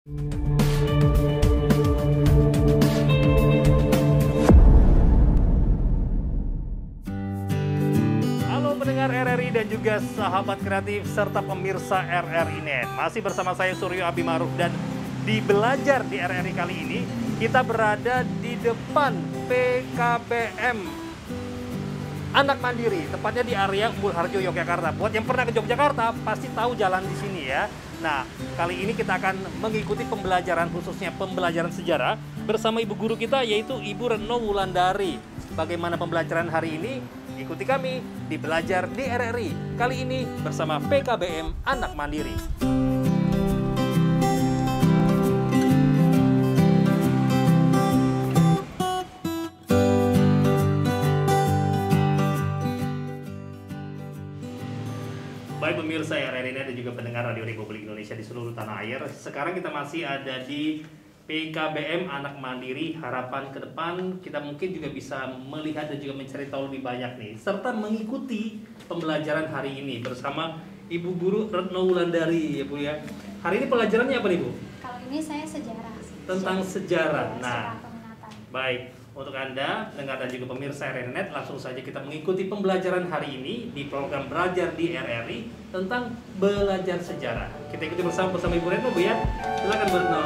Halo pendengar RRI dan juga sahabat kreatif serta pemirsa RRI Net. Masih bersama saya Suryo Abimaruf dan di Belajar di RRI kali ini kita berada di depan PKBM Anak Mandiri, tepatnya di area Umbul Harjo, Yogyakarta. Buat yang pernah ke Yogyakarta pasti tahu jalan di sini ya. Nah, kali ini kita akan mengikuti pembelajaran, khususnya pembelajaran sejarah bersama ibu guru kita yaitu Ibu Retno Wulandari. Bagaimana pembelajaran hari ini? Ikuti kami di Belajar di RRI. Kali ini bersama PKBM Anak Mandiri. Baik pemirsa RRI Net dan juga pendengar Radio Republik Indonesia di seluruh tanah air. Sekarang kita masih ada di PKBM Anak Mandiri. Harapan ke depan kita mungkin juga bisa melihat dan juga mencari tahu lebih banyak nih, serta mengikuti pembelajaran hari ini bersama Ibu Guru Retno Wulandari ya Bu ya. Hari ini pelajarannya apa nih Bu? Kalau ini saya sejarah. Tentang sejarah. Nah, peminatan. baik. Untuk Anda, pendengar dan juga pemirsa RRI Net, langsung saja kita mengikuti pembelajaran hari ini di program Belajar di RRI tentang belajar sejarah. Kita ikuti bersama Ibu Retno Bu ya. Silakan Bu Retno.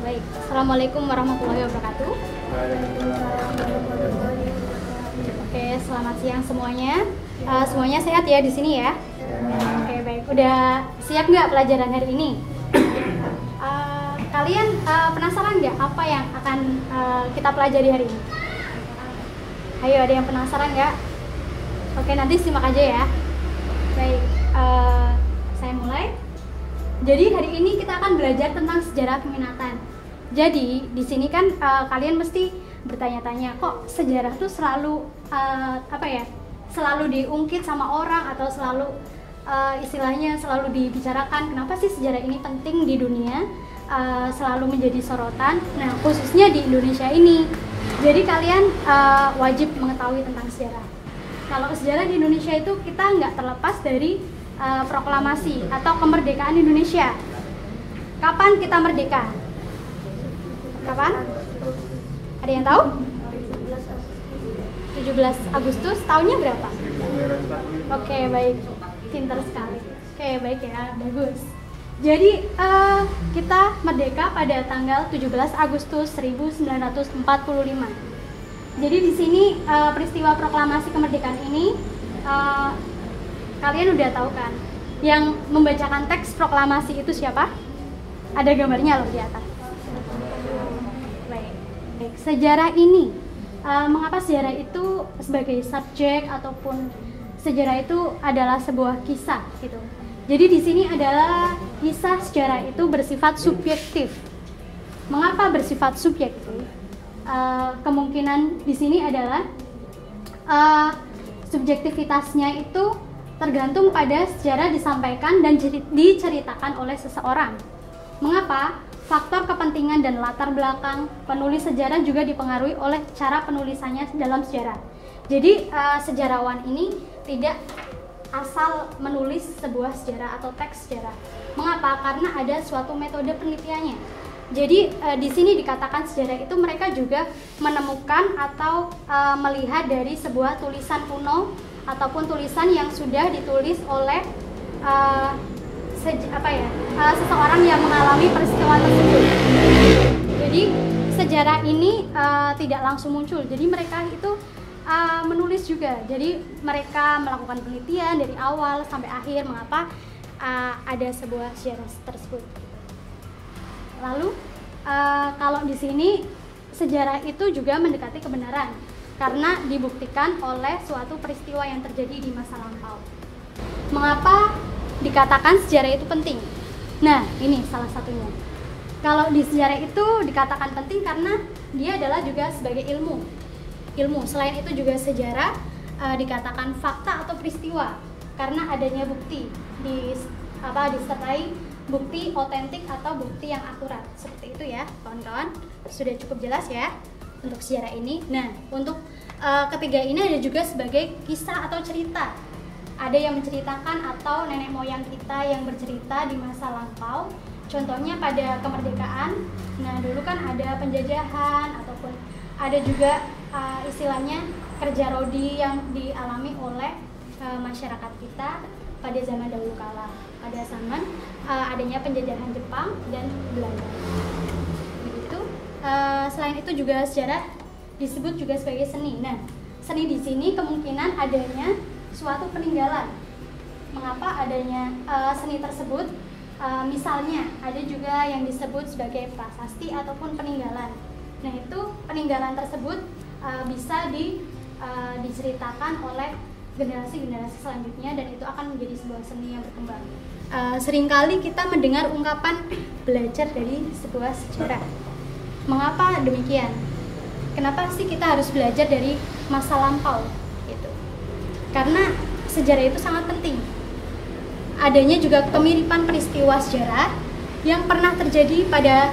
Baik, Assalamualaikum warahmatullahi wabarakatuh. Oke, selamat siang semuanya. Semuanya sehat ya di sini ya? Oke, baik. Udah siap nggak pelajaran hari ini? Kalian penasaran nggak apa yang akan kita pelajari hari ini? Ayo, ada yang penasaran nggak? Oke, nanti simak aja ya. Baik, saya mulai. Jadi hari ini kita akan belajar tentang sejarah peminatan. Jadi di sini kan kalian mesti bertanya-tanya, kok sejarah tuh selalu selalu diungkit sama orang atau selalu istilahnya selalu dibicarakan. Kenapa sih sejarah ini penting di dunia? Selalu menjadi sorotan. Nah, khususnya di Indonesia ini. Jadi kalian wajib mengetahui tentang sejarah. Kalau sejarah di Indonesia itu kita nggak terlepas dari proklamasi atau kemerdekaan Indonesia. Kapan kita merdeka? Kapan? Ada yang tahu? 17 Agustus. Tahunnya berapa? Oke, baik. Pintar sekali. Oke, baik ya. Bagus. Jadi kita merdeka pada tanggal 17 Agustus 1945. Jadi di sini peristiwa proklamasi kemerdekaan ini kalian udah tahu kan? Yang membacakan teks proklamasi itu siapa? Ada gambarnya loh di atas. Baik. Sejarah ini, mengapa sejarah itu sebagai subjek ataupun sejarah itu adalah sebuah kisah gitu. Jadi di sini adalah kisah sejarah itu bersifat subjektif. Mengapa bersifat subjektif? Kemungkinan di sini adalah subjektivitasnya itu tergantung pada sejarah disampaikan dan diceritakan oleh seseorang. Mengapa? Faktor kepentingan dan latar belakang penulis sejarah juga dipengaruhi oleh cara penulisannya dalam sejarah. Jadi sejarawan ini tidak asal menulis sebuah sejarah atau teks sejarah. Mengapa? Karena ada suatu metode penelitiannya. Jadi di sini dikatakan sejarah itu mereka juga menemukan atau melihat dari sebuah tulisan kuno ataupun tulisan yang sudah ditulis oleh seseorang yang mengalami peristiwa tersebut. Jadi sejarah ini tidak langsung muncul. Jadi mereka itu menulis juga. Jadi mereka melakukan penelitian dari awal sampai akhir mengapa ada sebuah sejarah tersebut. Lalu kalau di sini sejarah itu juga mendekati kebenaran karena dibuktikan oleh suatu peristiwa yang terjadi di masa lampau. Mengapa dikatakan sejarah itu penting? Nah, ini salah satunya. Kalau di sejarah itu dikatakan penting karena dia adalah juga sebagai ilmu. Selain itu juga sejarah dikatakan fakta atau peristiwa karena adanya bukti disertai bukti otentik atau bukti yang akurat. Seperti itu ya, kawan-kawan. Sudah cukup jelas ya untuk sejarah ini. Nah, untuk ketiga ini ada juga sebagai kisah atau cerita. ada yang menceritakan atau nenek moyang kita yang bercerita di masa lampau. Contohnya pada kemerdekaan, nah dulu kan ada penjajahan ataupun ada juga istilahnya kerja rodi yang dialami oleh masyarakat kita pada zaman dahulu kala, pada zaman adanya penjajahan Jepang dan Belanda. Begitu. Selain itu juga sejarah disebut juga sebagai seni. Nah, seni di sini kemungkinan adanya suatu peninggalan. Mengapa adanya seni tersebut? Misalnya ada juga yang disebut sebagai prasasti ataupun peninggalan. Nah, itu peninggalan tersebut bisa diceritakan oleh generasi-generasi selanjutnya dan itu akan menjadi sebuah seni yang berkembang. Seringkali kita mendengar ungkapan belajar dari sebuah sejarah. Mengapa demikian? Kenapa sih kita harus belajar dari masa lampau? Gitu. Karena sejarah itu sangat penting. Adanya juga kemiripan peristiwa sejarah yang pernah terjadi pada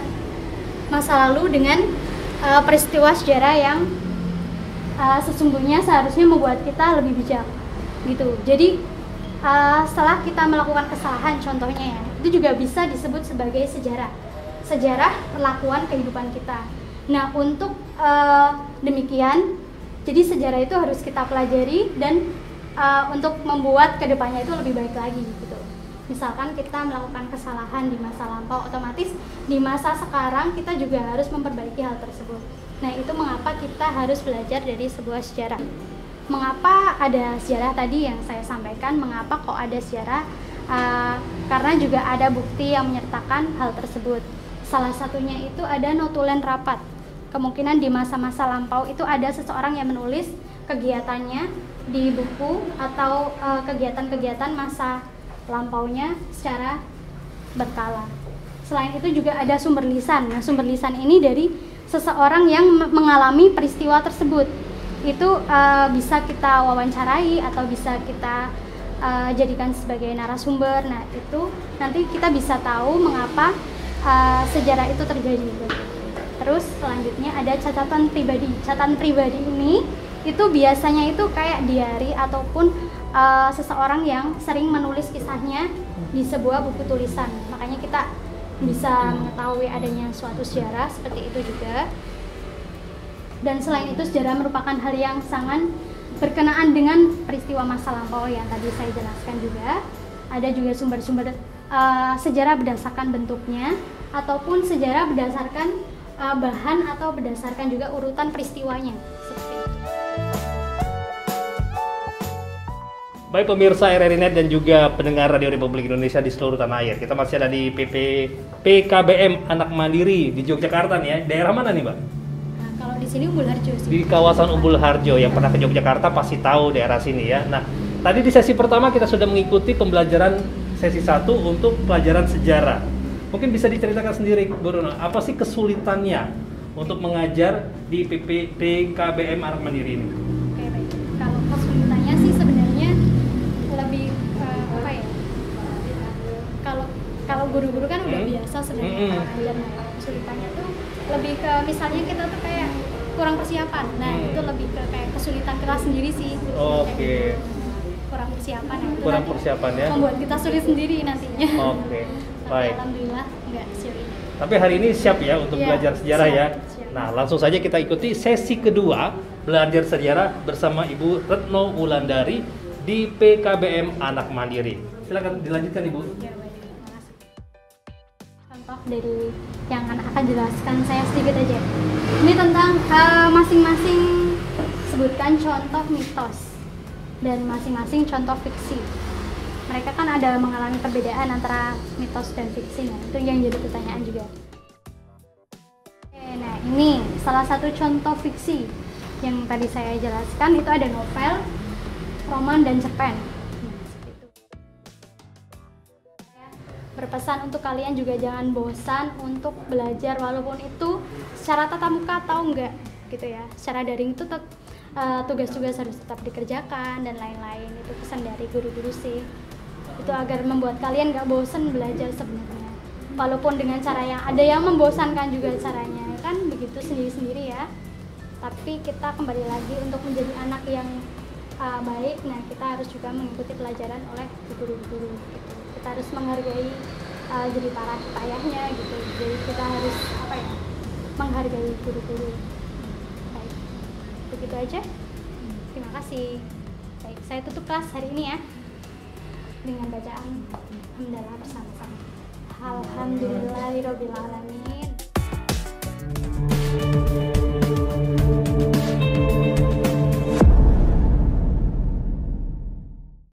masa lalu dengan peristiwa sejarah yang sesungguhnya seharusnya membuat kita lebih bijak gitu. Jadi setelah kita melakukan kesalahan contohnya ya, itu juga bisa disebut sebagai sejarah perlakuan kehidupan kita. Nah, untuk demikian, jadi sejarah itu harus kita pelajari dan untuk membuat kedepannya itu lebih baik lagi gitu. Misalkan kita melakukan kesalahan di masa lampau, otomatis di masa sekarang kita juga harus memperbaiki hal tersebut. Nah, itu mengapa kita harus belajar dari sebuah sejarah. Mengapa ada sejarah tadi yang saya sampaikan, mengapa kok ada sejarah? Karena juga ada bukti yang menyertakan hal tersebut. Salah satunya itu ada notulen rapat. Kemungkinan di masa-masa lampau itu ada seseorang yang menulis kegiatannya di buku atau kegiatan-kegiatan masa lampaunya secara berkala. Selain itu juga ada sumber lisan. Nah, sumber lisan ini dari seseorang yang mengalami peristiwa tersebut. Itu bisa kita wawancarai atau bisa kita jadikan sebagai narasumber. Nah, itu nanti kita bisa tahu mengapa sejarah itu terjadi. Terus selanjutnya ada catatan pribadi. Catatan pribadi ini itu biasanya itu kayak diary ataupun seseorang yang sering menulis kisahnya di sebuah buku tulisan. Makanya kita bisa mengetahui adanya suatu sejarah seperti itu juga. Dan selain itu sejarah merupakan hal yang sangat berkenaan dengan peristiwa masa lampau yang tadi saya jelaskan juga. Ada juga sumber-sumber sejarah berdasarkan bentuknya ataupun sejarah berdasarkan bahan atau berdasarkan juga urutan peristiwanya seperti itu. Baik pemirsa RRI Net dan juga pendengar Radio Republik Indonesia di seluruh tanah air. Kita masih ada di PKBM Anak Mandiri di Yogyakarta nih ya. Daerah mana nih, Mbak? Nah, kalau di sini Umbul Harjo sih. Di kawasan Umbul Harjo, yang pernah ke Yogyakarta pasti tahu daerah sini ya. Nah, tadi di sesi pertama kita sudah mengikuti pembelajaran sesi 1 untuk pelajaran sejarah. Mungkin bisa diceritakan sendiri, Bu Rono, apa sih kesulitannya untuk mengajar di PKBM Anak Mandiri ini? Oke, baik. Kalau kesulitannya sih sebenarnya lebih apa ya? Kalau guru-guru kan udah biasa sebenarnya ngajar. Kesulitannya tuh lebih ke misalnya kita tuh kayak kurang persiapan. Nah, itu lebih ke kayak kesulitan kelas sendiri sih. Oke. Kurang persiapan ya. Kurang persiapan ya. Membuat kita sulit sendiri nantinya. Oke. Baik. Alhamdulillah enggak sulit. Tapi hari ini siap ya untuk belajar sejarah siap, ya. siap. Nah, langsung saja kita ikuti sesi kedua belajar sejarah bersama Ibu Retno Wulandari di PKBM Anak Mandiri. Silakan dilanjutkan Ibu. Ya, baik. Terima kasih. Contoh dari yang akan jelaskan saya sedikit aja. Ini tentang masing-masing sebutkan contoh mitos dan masing-masing contoh fiksi. Mereka kan ada mengalami perbedaan antara mitos dan fiksi, nah itu yang jadi pertanyaan juga. Oke, nah ini salah satu contoh fiksi yang tadi saya jelaskan, itu ada novel, roman, dan cerpen. Nah, seperti itu. Saya berpesan untuk kalian juga jangan bosan untuk belajar walaupun itu secara tatap muka atau enggak gitu ya. Secara daring itu tugas-tugas harus tetap dikerjakan dan lain-lain. Itu pesan dari guru-guru sih. Itu agar membuat kalian gak bosan belajar sebenarnya. Walaupun dengan cara yang ada yang membosankan juga caranya, kan begitu sendiri-sendiri ya. Tapi kita kembali lagi untuk menjadi anak yang baik, nah kita harus juga mengikuti pelajaran oleh guru-guru gitu. Kita harus menghargai jadi para ayahnya gitu. Jadi kita harus menghargai guru-guru. Baik, begitu aja. Terima kasih. Baik, saya tutup kelas hari ini ya dengan bacaan hamdalah bersama-sama. Alhamdulillahirobbilalamin.